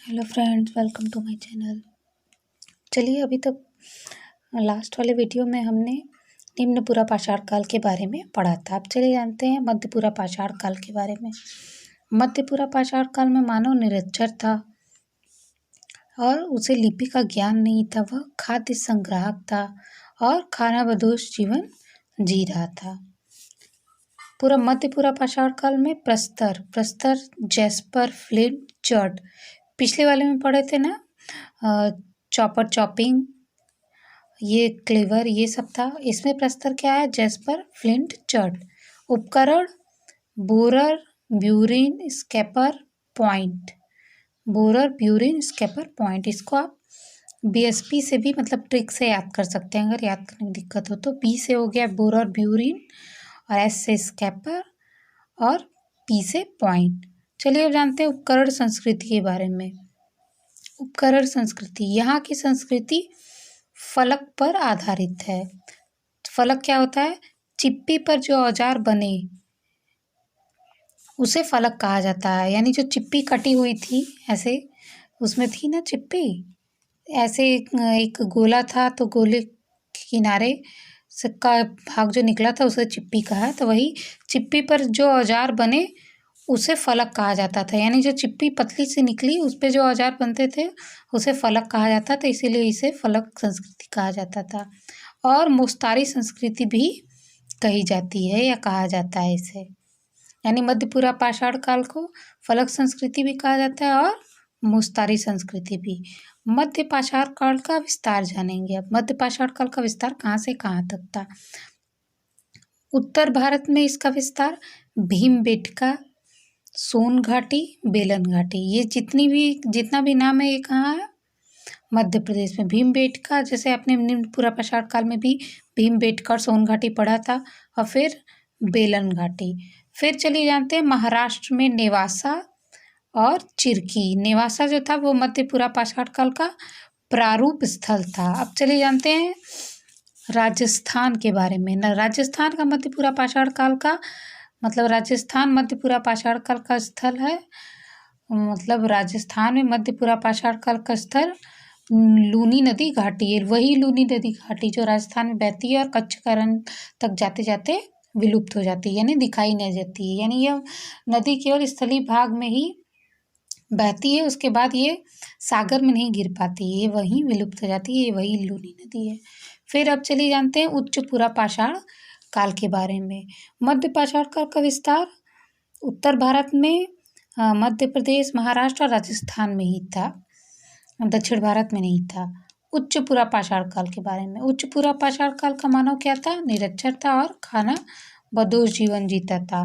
Hello friends, welcome to my channel. चलिए, अभी तक लास्ट वाले वीडियो में हमने निम्नपुरा पाषाण काल के बारे में पढ़ा था। अब चलिए जानते हैं मध्यपुरा पाषाण काल के बारे में। मध्यपुरा पाषाण काल में मानव निरक्षर था और उसे लिपि का ज्ञान नहीं था। वह खाद्य संग्राहक था और खानाबदोश जीवन जी रहा था। पूरा मध्यपुरा पाषाण काल में प्रस्तर, जैस्पर, फ्लिंट, चर्ट, पिछले वाले में पढ़े थे ना, चॉपर, चॉपिंग, ये क्लेवर, ये सब था। इसमें प्रस्तर क्या है? Jasper, flint, chert. उपकरण borer, burin, scraper, point. Borer, burin, scraper, point. इसको आप बीएसपी से भी मतलब ट्रिक से याद कर सकते हैं अगर याद करने में दिक्कत हो तो। बी से हो गया बोरर, ब्यूरिन, और एस से स्केपर, और पी से पॉइंट। चलिए अब जानते हैं उपकरण संस्कृति के बारे में। उपकरण संस्कृति, यहाँ की संस्कृति फलक पर आधारित है। फलक क्या होता है? चिप्पी पर जो औजार बने उसे फलक कहा जाता है। यानी जो चिप्पी कटी हुई थी, ऐसे उसमें थी ना चिप्पी, ऐसे एक गोला था तो गोले के किनारे से का भाग जो निकला था उसे चिप्पी कहा है। तो वही चिप्पी पर जो औजार बने उसे फलक कहा जाता था। यानी जो चिप्पी पतली से निकली उस पे जो औजार बनते थे उसे फलक कहा जाता था, इसीलिए इसे फलक संस्कृति कहा जाता था। और मुस्तारी संस्कृति भी कही जाती है या कहा जाता है इसे। यानी मध्यपुरा पाषाण काल को फलक संस्कृति भी कहा जाता है और मुस्तारी संस्कृति भी। मध्य पाषाण काल का विस्तार जानेंगे। अब मध्य पाषाण काल का विस्तार कहाँ से कहाँ तक था? उत्तर भारत में इसका विस्तार भीमबेटका, सोन घाटी, बेलन घाटी, ये जितना भी नाम है ये कहाँ है? मध्य प्रदेश में। भीमबेटका, जैसे आपने निम्नपुरा पाषाण काल में भी भीमबेटका और सोन घाटी पढ़ा था, और फिर बेलन घाटी। फिर चलिए जानते हैं महाराष्ट्र में नेवासा और चिरकी। नेवासा जो था वो मध्यपुरा पाषाण काल का प्रारूप स्थल था। अब चलिए जानते हैं राजस्थान के बारे में। ना, राजस्थान का मध्यपुरा पाषाण काल का मतलब राजस्थान मध्यपुरा पाषाण काल का स्थल है। मतलब राजस्थान में मध्यपुरा पाषाण काल का स्थल लूनी नदी घाटी है। वही लूनी नदी घाटी जो राजस्थान में बहती है और कच्छ का रण तक जाते जाते विलुप्त हो जाती है, यानी दिखाई नहीं देती है। यानी यह नदी केवल स्थलीय भाग में ही बहती है, उसके बाद ये सागर में नहीं गिर पाती है, ये वहीं विलुप्त हो जाती है। ये वही लूनी नदी है। फिर अब चलिए जानते हैं उच्चपुरा पाषाण काल के बारे में। मध्य पाषाण काल का विस्तार उत्तर भारत में मध्य प्रदेश, महाराष्ट्र और राजस्थान में ही था, दक्षिण भारत में नहीं था। उच्चपुरा पाषाण काल के बारे में। उच्चपुरा पाषाण काल का मानव क्या था? निरक्षर था और खाना बदोश जीवन जीता था।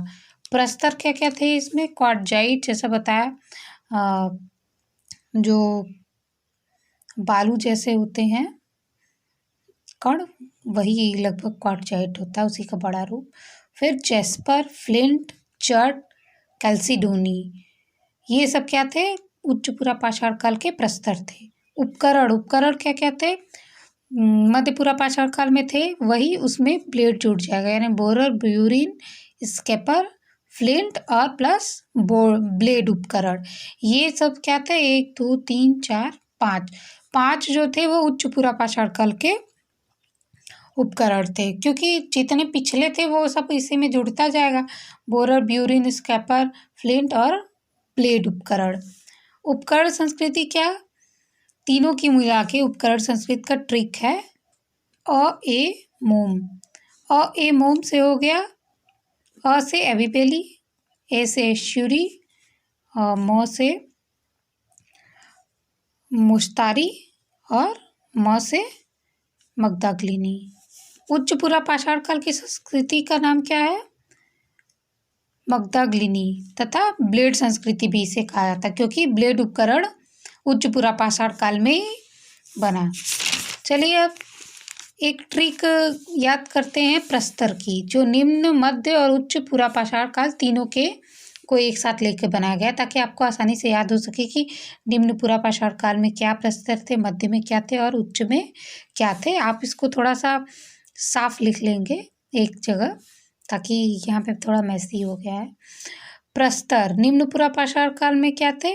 प्रस्तर क्या क्या थे इसमें? क्वार्टजाइट, जैसा बताया, जो बालू जैसे होते हैं कण, वही लगभग क्वार्टजाइट होता है, उसी का बड़ा रूप। फिर जैस्पर, फ्लिंट, चर्ट, कैल्सिडोनी, ये सब क्या थे? उच्चपुरा पाषाण काल के प्रस्तर थे। उपकरण क्या क्या थे? मध्यपुरा पाषाण काल में थे वही, उसमें ब्लेड जुड़ जाएगा, यानी बोरर, ब्यूरिन, स्केपर, फ्लिंट और प्लस ब्लेड उपकरण। ये सब क्या थे? 1 2 3 4 5 जो थे वो उच्चपुरा पाषाण काल के उपकरण थे, क्योंकि जितने पिछले थे वो सब इसी में जुड़ता जाएगा। बोरर, ब्यूरिन, स्केपर, फ्लिंट और ब्लेड उपकरण। उपकरण संस्कृति क्या? तीनों की मिला के उपकरण संस्कृति का ट्रिक है ए मोम। ए मोम से हो गया, अ से एविपेली, ए से एश्यूरी, म से मुश्तारी और म से मगधाग्लिनी। उच्चपुरा पाषाण काल की संस्कृति का नाम क्या है? मगधाग्लिनी। तथा ब्लेड संस्कृति भी इसे कहा जाता है, क्योंकि ब्लेड उपकरण उच्चपुरा पाषाण काल में ही बना। चलिए अब एक ट्रिक याद करते हैं प्रस्तर की, जो निम्न, मध्य और उच्चपुरा पाषाण काल तीनों के को एक साथ लेकर बनाया गया, ताकि आपको आसानी से याद हो सके कि निम्नपुरा पाषाण काल में क्या प्रस्तर थे, मध्य में क्या थे और उच्च में क्या थे। आप इसको थोड़ा सा साफ लिख लेंगे एक जगह, ताकि यहाँ पे थोड़ा मैसी हो गया है। प्रस्तर निम्नपुरा पाषाण काल में क्या थे?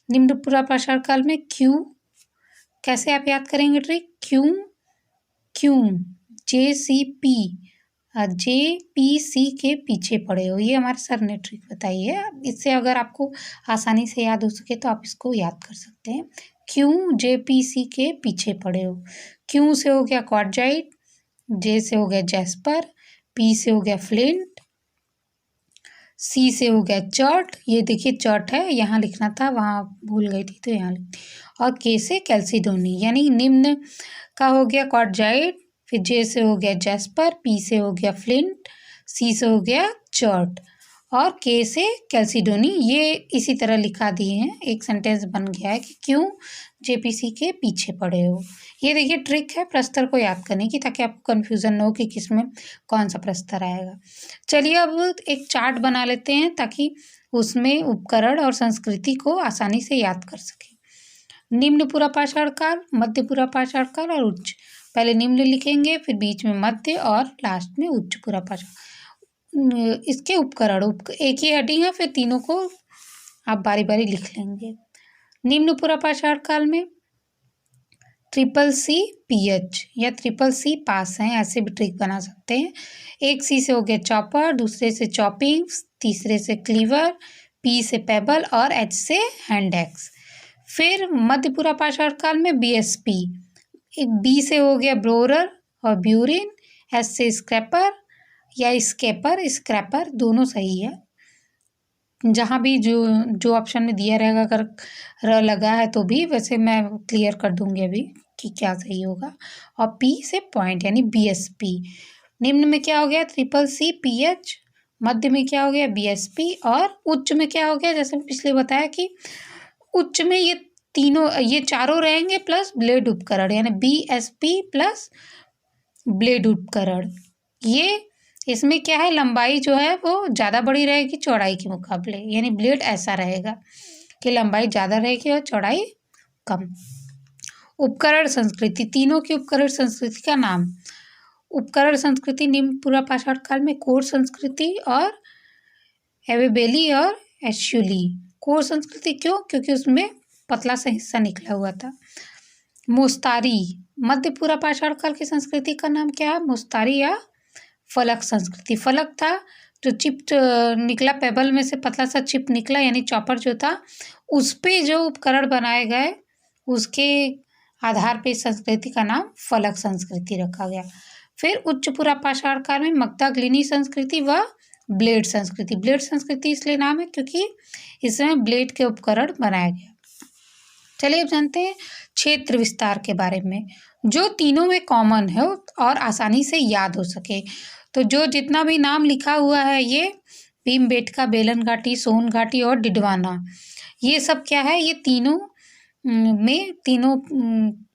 निम्न पूरा पाषाण काल में क्यों, कैसे आप याद करेंगे ट्रिक, क्यों क्यों JPC के पीछे पड़े हो, ये हमारे सर ने ट्रिक बताई है। इससे अगर आपको आसानी से याद हो सके तो आप इसको याद कर सकते हैं। क्यों JPC के पीछे पड़े हो। क्यों से हो गया क्वार्टजाइट, J से हो गया जैस्पर, P से हो गया फ्लिंट, C से हो गया चर्ट, ये देखिए चर्ट है, यहाँ लिखना था वहाँ भूल गई थी तो यहाँ लिख, और K से कैल्सिडोनी, यानी निम्न का हो गया क्वार्टजाइट, फिर J से हो गया जैस्पर, P से हो गया फ्लिंट, C से हो गया चर्ट और K से कैल्सिडोनी। ये इसी तरह लिखा दिए हैं, एक सेंटेंस बन गया है कि क्यों JPC के पीछे पड़े हो। ये देखिए ट्रिक है प्रस्तर को याद करने की, ताकि आपको कन्फ्यूज़न न हो कि किस में कौन सा प्रस्तर आएगा। चलिए अब एक चार्ट बना लेते हैं ताकि उसमें उपकरण और संस्कृति को आसानी से याद कर सकें। निम्न पूरा पाषाण काल, मध्य पूरा पाषाण काल और उच्च। पहले निम्न लिखेंगे, फिर बीच में मध्य और लास्ट में उच्च पूरा पाषाण। इसके उपकरण एक ही हेडिंग है, फिर तीनों को आप बारी बारी लिख लेंगे। निम्न पूरा पाषाण काल में CCC या CCC पास हैं, ऐसे भी ट्रिक बना सकते हैं। एक C से हो गया चॉपर, दूसरे से चॉपिंग, तीसरे से क्लीवर, P से पेबल और H से हैंड एक्स। फिर मध्य पूरा पाषाण काल में BSP, एक B से हो गया ब्रोरर और ब्यूरिन, S से स्क्रैपर या स्क्रैपर दोनों सही है। जहाँ भी जो ऑप्शन में दिया रहेगा, अगर र लगा है तो भी, वैसे मैं क्लियर कर दूंगी अभी कि क्या सही होगा। और P से पॉइंट यानी BSP। निम्न में क्या हो गया CCCPH, मध्य में क्या हो गया BSP और उच्च में क्या हो गया, जैसे पिछले बताया कि उच्च में ये चारों रहेंगे प्लस ब्लेड उपकरण, यानी BSP प्लस ब्लेड उपकरण। ये इसमें क्या है, लंबाई जो है वो ज़्यादा बड़ी रहेगी चौड़ाई के मुकाबले, यानी ब्लेड ऐसा रहेगा कि लंबाई ज़्यादा रहेगी और चौड़ाई कम। उपकरण संस्कृति, तीनों की उपकरण संस्कृति का नाम। उपकरण संस्कृति निम्न पूरा पाषाण काल में कोर संस्कृति और एवेबेली और एश्यूली। कोर संस्कृति क्यों, क्योंकि उसमें पतला सा हिस्सा निकला हुआ था। मुस्तारी, मध्य पूरा पाषाण काल की संस्कृति का नाम क्या है, मुस्तारी या फलक संस्कृति। फलक था जो चिप निकला, पेबल में से पतला सा चिप निकला, यानी चॉपर जो था, उस पे जो उपकरण बनाए गए उसके आधार पे संस्कृति का नाम फलक संस्कृति रखा गया। फिर उच्च पूरा पाषाण काल में मगधाग्लिनी संस्कृति व ब्लेड संस्कृति। ब्लेड संस्कृति इसलिए नाम है क्योंकि इसमें ब्लेड के उपकरण बनाया गया। चलिए अब जानते हैं क्षेत्र विस्तार के बारे में, जो तीनों में कॉमन है और आसानी से याद हो सके। तो जो जितना भी नाम लिखा हुआ है, ये भीमबेटका, बेलन घाटी, सोन घाटी और डिडवाना, ये सब क्या है, ये तीनों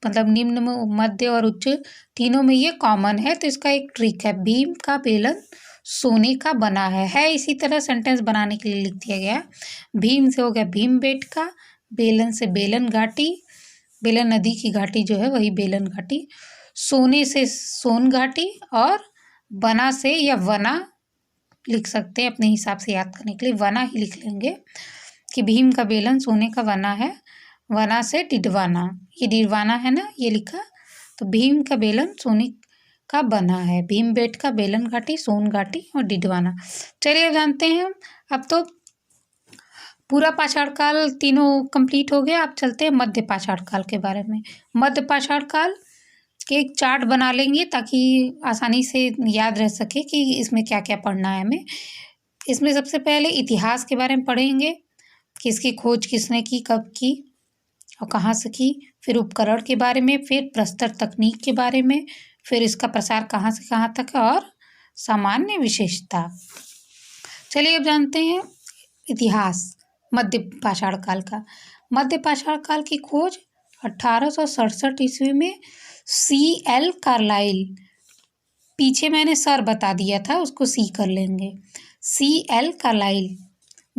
मतलब निम्न में, मध्य और उच्च तीनों में ये कॉमन है। तो इसका एक ट्रिक है, भीम का बेलन सोने का बना है। इसी तरह सेंटेंस बनाने के लिए लिख दिया गया। भीम से हो गया भीमबेटका, बेलन से बेलन घाटी, बेलन नदी की घाटी जो है वही बेलन घाटी, सोने से सोन घाटी और वना से या वना लिख सकते हैं अपने हिसाब से याद करने के लिए, वना ही लिख लेंगे कि भीम का बेलन सोने का बना है। वना से डिडवाना, ये डिडवाना है ना, ये लिखा, तो भीम का बेलन सोने का बना है। भीमबेटका, बेलन घाटी, सोन घाटी और डिडवाना। चलिए जानते हैं अब तो पूरा पाषाण काल तीनों कंप्लीट हो गया। अब चलते हैं मध्य पाषाण काल के बारे में। मध्य पाषाण काल के एक चार्ट बना लेंगे ताकि आसानी से याद रह सके कि इसमें क्या क्या पढ़ना है हमें। इसमें सबसे पहले इतिहास के बारे में पढ़ेंगे कि इसकी खोज किसने की, कब की और कहाँ से की। फिर उपकरण के बारे में, फिर प्रस्तर तकनीक के बारे में, फिर इसका प्रसार कहाँ से कहाँ तक है और सामान्य विशेषता। चलिए अब जानते हैं इतिहास मध्य पाषाण काल का। मध्य पाषाण काल की खोज 1867 ईस्वी में CL कार्लाइल, पीछे मैंने सर बता दिया था, उसको सी कर लेंगे, CL कार्लाइल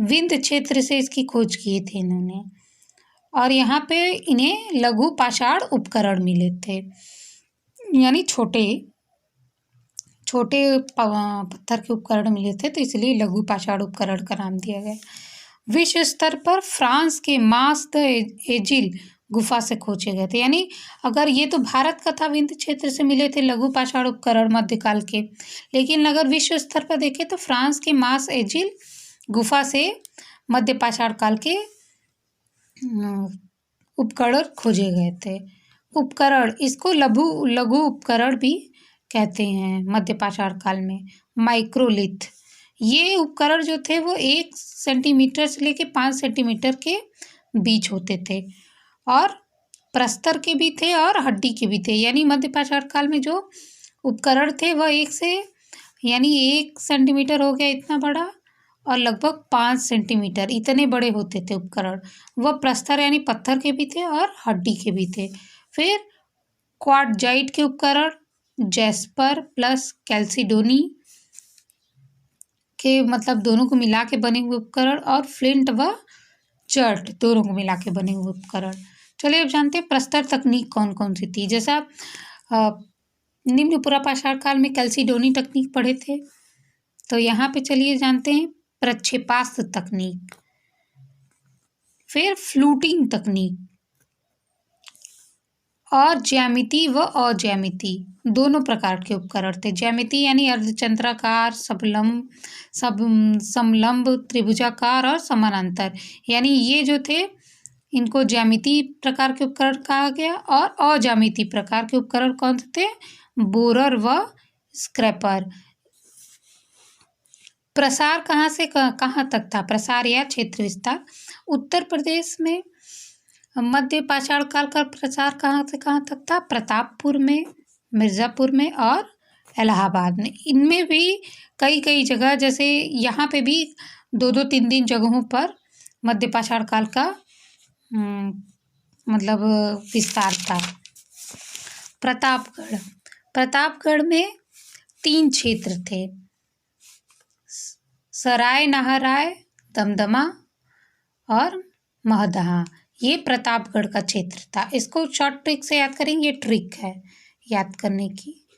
विंध्य क्षेत्र से इसकी खोज किए थे इन्होंने। और यहाँ पे इन्हें लघु पाषाण उपकरण मिले थे, यानी छोटे छोटे पत्थर के उपकरण मिले थे, तो इसलिए लघु पाषाण उपकरण का नाम दिया गया। विश्व स्तर पर फ्रांस के मास द एजिल गुफा से खोजे गए थे। यानी अगर ये तो भारत का था, विंध्य क्षेत्र से मिले थे लघु पाषाण उपकरण मध्यकाल के, लेकिन अगर विश्व स्तर पर देखें तो फ्रांस के मास एजिल गुफा से मध्य पाषाण काल के उपकरण खोजे गए थे। उपकरण, इसको लघु उपकरण भी कहते हैं मध्य पाषाण काल में। माइक्रोलिथ, ये उपकरण जो थे वो 1 सेंटीमीटर से लेके 5 सेंटीमीटर के बीच होते थे और प्रस्तर के भी थे और हड्डी के भी थे। यानी मध्य पाषाण काल में जो उपकरण थे वह 1 सेंटीमीटर हो गया इतना बड़ा और लगभग 5 सेंटीमीटर इतने बड़े होते थे उपकरण। वह प्रस्तर यानी पत्थर के भी थे और हड्डी के भी थे। फिर क्वार्टजाइट के उपकरण, जैस्पर प्लस कैल्सिडोनी के मतलब दोनों को मिला के बने हुए उपकरण, और फ्लिंट व चर्ट दोनों को मिला के बने हुए उपकरण। चलिए अब जानते हैं प्रस्तर तकनीक कौन कौन सी थी। जैसा निम्न पुरापाषाण काल में कैल्सिडोनी तकनीक पढ़े थे, तो यहाँ पे चलिए जानते हैं प्रक्षेपास्त्र तकनीक। फिर फ्लूटिंग तकनीक और ज्यामिति व अज्यामिति दोनों प्रकार के उपकरण थे। ज्यामिति यानी अर्धचंद्राकार, समलंब, त्रिभुजाकार और समानांतर, यानी ये जो थे इनको ज्यामिति प्रकार के उपकरण कहा गया। और अज्यामिति प्रकार के उपकरण कौन से थे? बोरर व स्क्रैपर। प्रसार कहाँ से कहाँ तक था? प्रसार या क्षेत्र विस्तार। उत्तर प्रदेश में मध्य पाषाण काल का प्रसार कहाँ से कहाँ तक था? प्रतापपुर में, मिर्ज़ापुर में और इलाहाबाद में। इनमें भी कई जगह, जैसे यहाँ पे भी 2-2, 3-3 जगहों पर मध्य पाषाण काल का मतलब विस्तार था। प्रतापगढ़ में 3 क्षेत्र थे, सराय नाहराय, दमदमा और महदहा। ये प्रतापगढ़ का क्षेत्र था। इसको शॉर्ट ट्रिक से याद करेंगे, ये ट्रिक है याद करने की।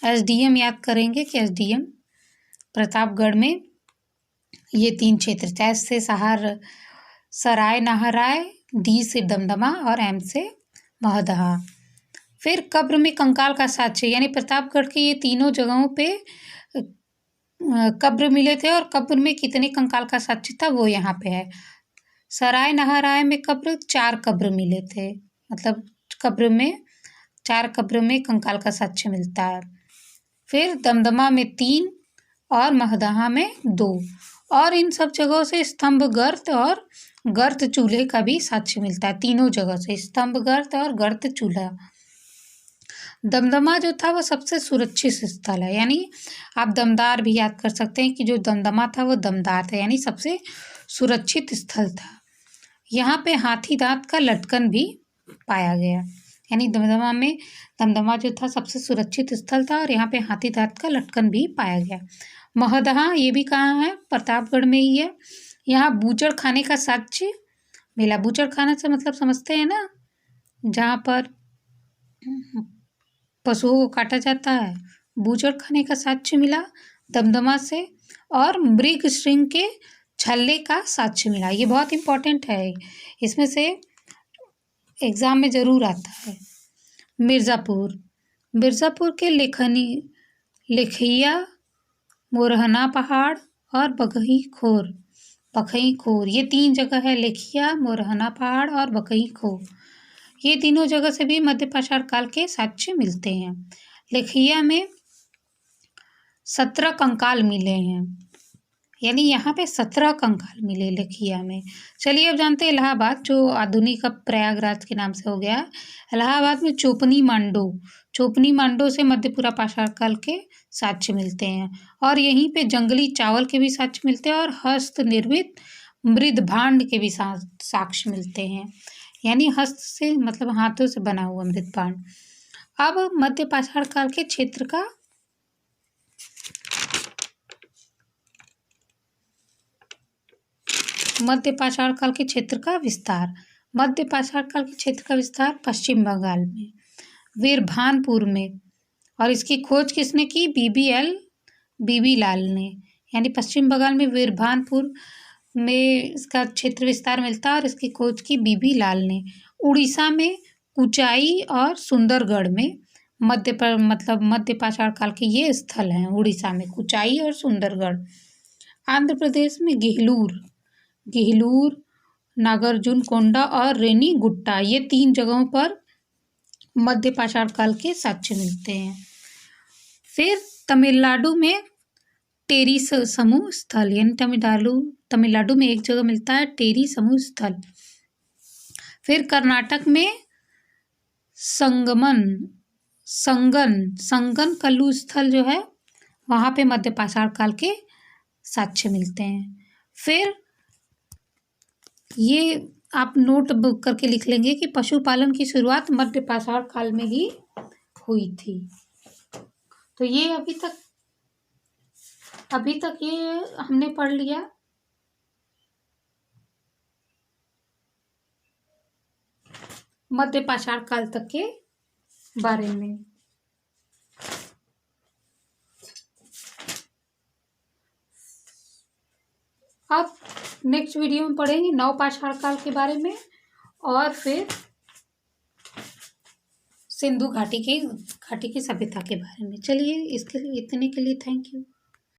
एसडीएम याद करेंगे कि एसडीएम प्रतापगढ़ में ये 3 क्षेत्र थे। एस से सराय नाहराय, डी से दमदमा और एम से महदहा। फिर कब्र में कंकाल का साक्ष्य, यानी प्रतापगढ़ के ये तीनों जगहों पे कब्र मिले थे और कब्र में कितने कंकाल का साक्ष्य था वो यहाँ पे है। सराय नाहराय में 4 कब्र मिले थे, मतलब 4 कब्र में कंकाल का साक्ष्य मिलता है। फिर दमदमा में 3 और महदहा में 2, और इन सब जगहों से स्तंभ गर्त और गर्त चूल्हे का भी साक्ष्य मिलता है। तीनों जगह से स्तंभ गर्त और गर्त चूल्हा। दमदमा जो था वह सबसे सुरक्षित स्थल है, यानी आप दमदार भी याद कर सकते हैं कि जो दमदमा था वो दमदार था, यानी सबसे सुरक्षित स्थल था। यहाँ पे हाथी दांत का लटकन भी पाया गया, यानी दमदमा जो था सबसे सुरक्षित स्थल था और यहाँ पे हाथी दांत का लटकन भी पाया गया। महदहा ये भी कहाँ है? प्रतापगढ़ में ही है। यहाँ बूचड़ खाने का साक्ष्य मिला। बूचड़ खाना से मतलब समझते हैं ना, जहाँ पर पशुओं को काटा जाता है। बूचड़ खाने का साक्ष्य मिला दमदमा से, और मृग श्रृंग के छल्ले का साक्ष्य मिला। ये बहुत इंपॉर्टेंट है, इसमें से एग्जाम में जरूर आता है। मिर्ज़ापुर के लेखैया, मोरहना पहाड़ और बकही खोर, ये 3 जगह है। लेखिया, मोरहना पहाड़ और बकही खोर, ये तीनों जगह से भी मध्य पाषाण काल के साक्ष्य मिलते हैं। लेखिया में 17 कंकाल मिले हैं, यानी यहाँ पे 17 कंकाल मिले लेखिया में। चलिए अब जानते हैं इलाहाबाद, जो आधुनिक अब प्रयागराज के नाम से हो गया। इलाहाबाद में चोपनी मांडो से मध्य पुरापाषाण काल के साक्ष्य मिलते हैं, और यहीं पे जंगली चावल के भी साक्ष्य मिलते हैं और हस्त निर्मित मृद भांड के भी साक्ष्य मिलते हैं, यानी हस्त से मतलब हाथों से बना हुआ मृद भांड। अब मध्य पाषाण काल के क्षेत्र का मध्य पाषाण काल के क्षेत्र का विस्तार। मध्य पाषाण काल के क्षेत्र का विस्तार पश्चिम बंगाल में वीरभानपुर में, और इसकी खोज किसने की? बीबी लाल ने, यानी पश्चिम बंगाल में बिरभानपुर में इसका क्षेत्र विस्तार मिलता है और इसकी खोज की बीबी लाल ने। उड़ीसा में कुचाई और सुंदरगढ़ में मध्य पाषाण काल के ये स्थल हैं। उड़ीसा में कुचाई और सुंदरगढ़। आंध्र प्रदेश में गिहलूर, नागार्जुन कोंडा और रेनीगुट्टा, ये 3 जगहों पर मध्य पाषाण काल के साक्ष्य मिलते हैं। फिर तमिलनाडु में टेरी समूह स्थल, यानी तमिलनाडु में एक जगह मिलता है टेरी समूह स्थल। फिर कर्नाटक में संगन कल्लू स्थल जो है वहाँ पे मध्य पाषाण काल के साक्ष्य मिलते हैं। फिर ये आप नोट बुक करके लिख लेंगे कि पशुपालन की शुरुआत मध्य पाषाण काल में ही हुई थी। तो ये अभी तक ये हमने पढ़ लिया मध्य पाषाण काल तक के बारे में। अब नेक्स्ट वीडियो में पढ़ेंगे नव पाषाण काल के बारे में और फिर सिंधु घाटी की सभ्यता के बारे में। चलिए, इसके लिए इतने के लिए थैंक यू।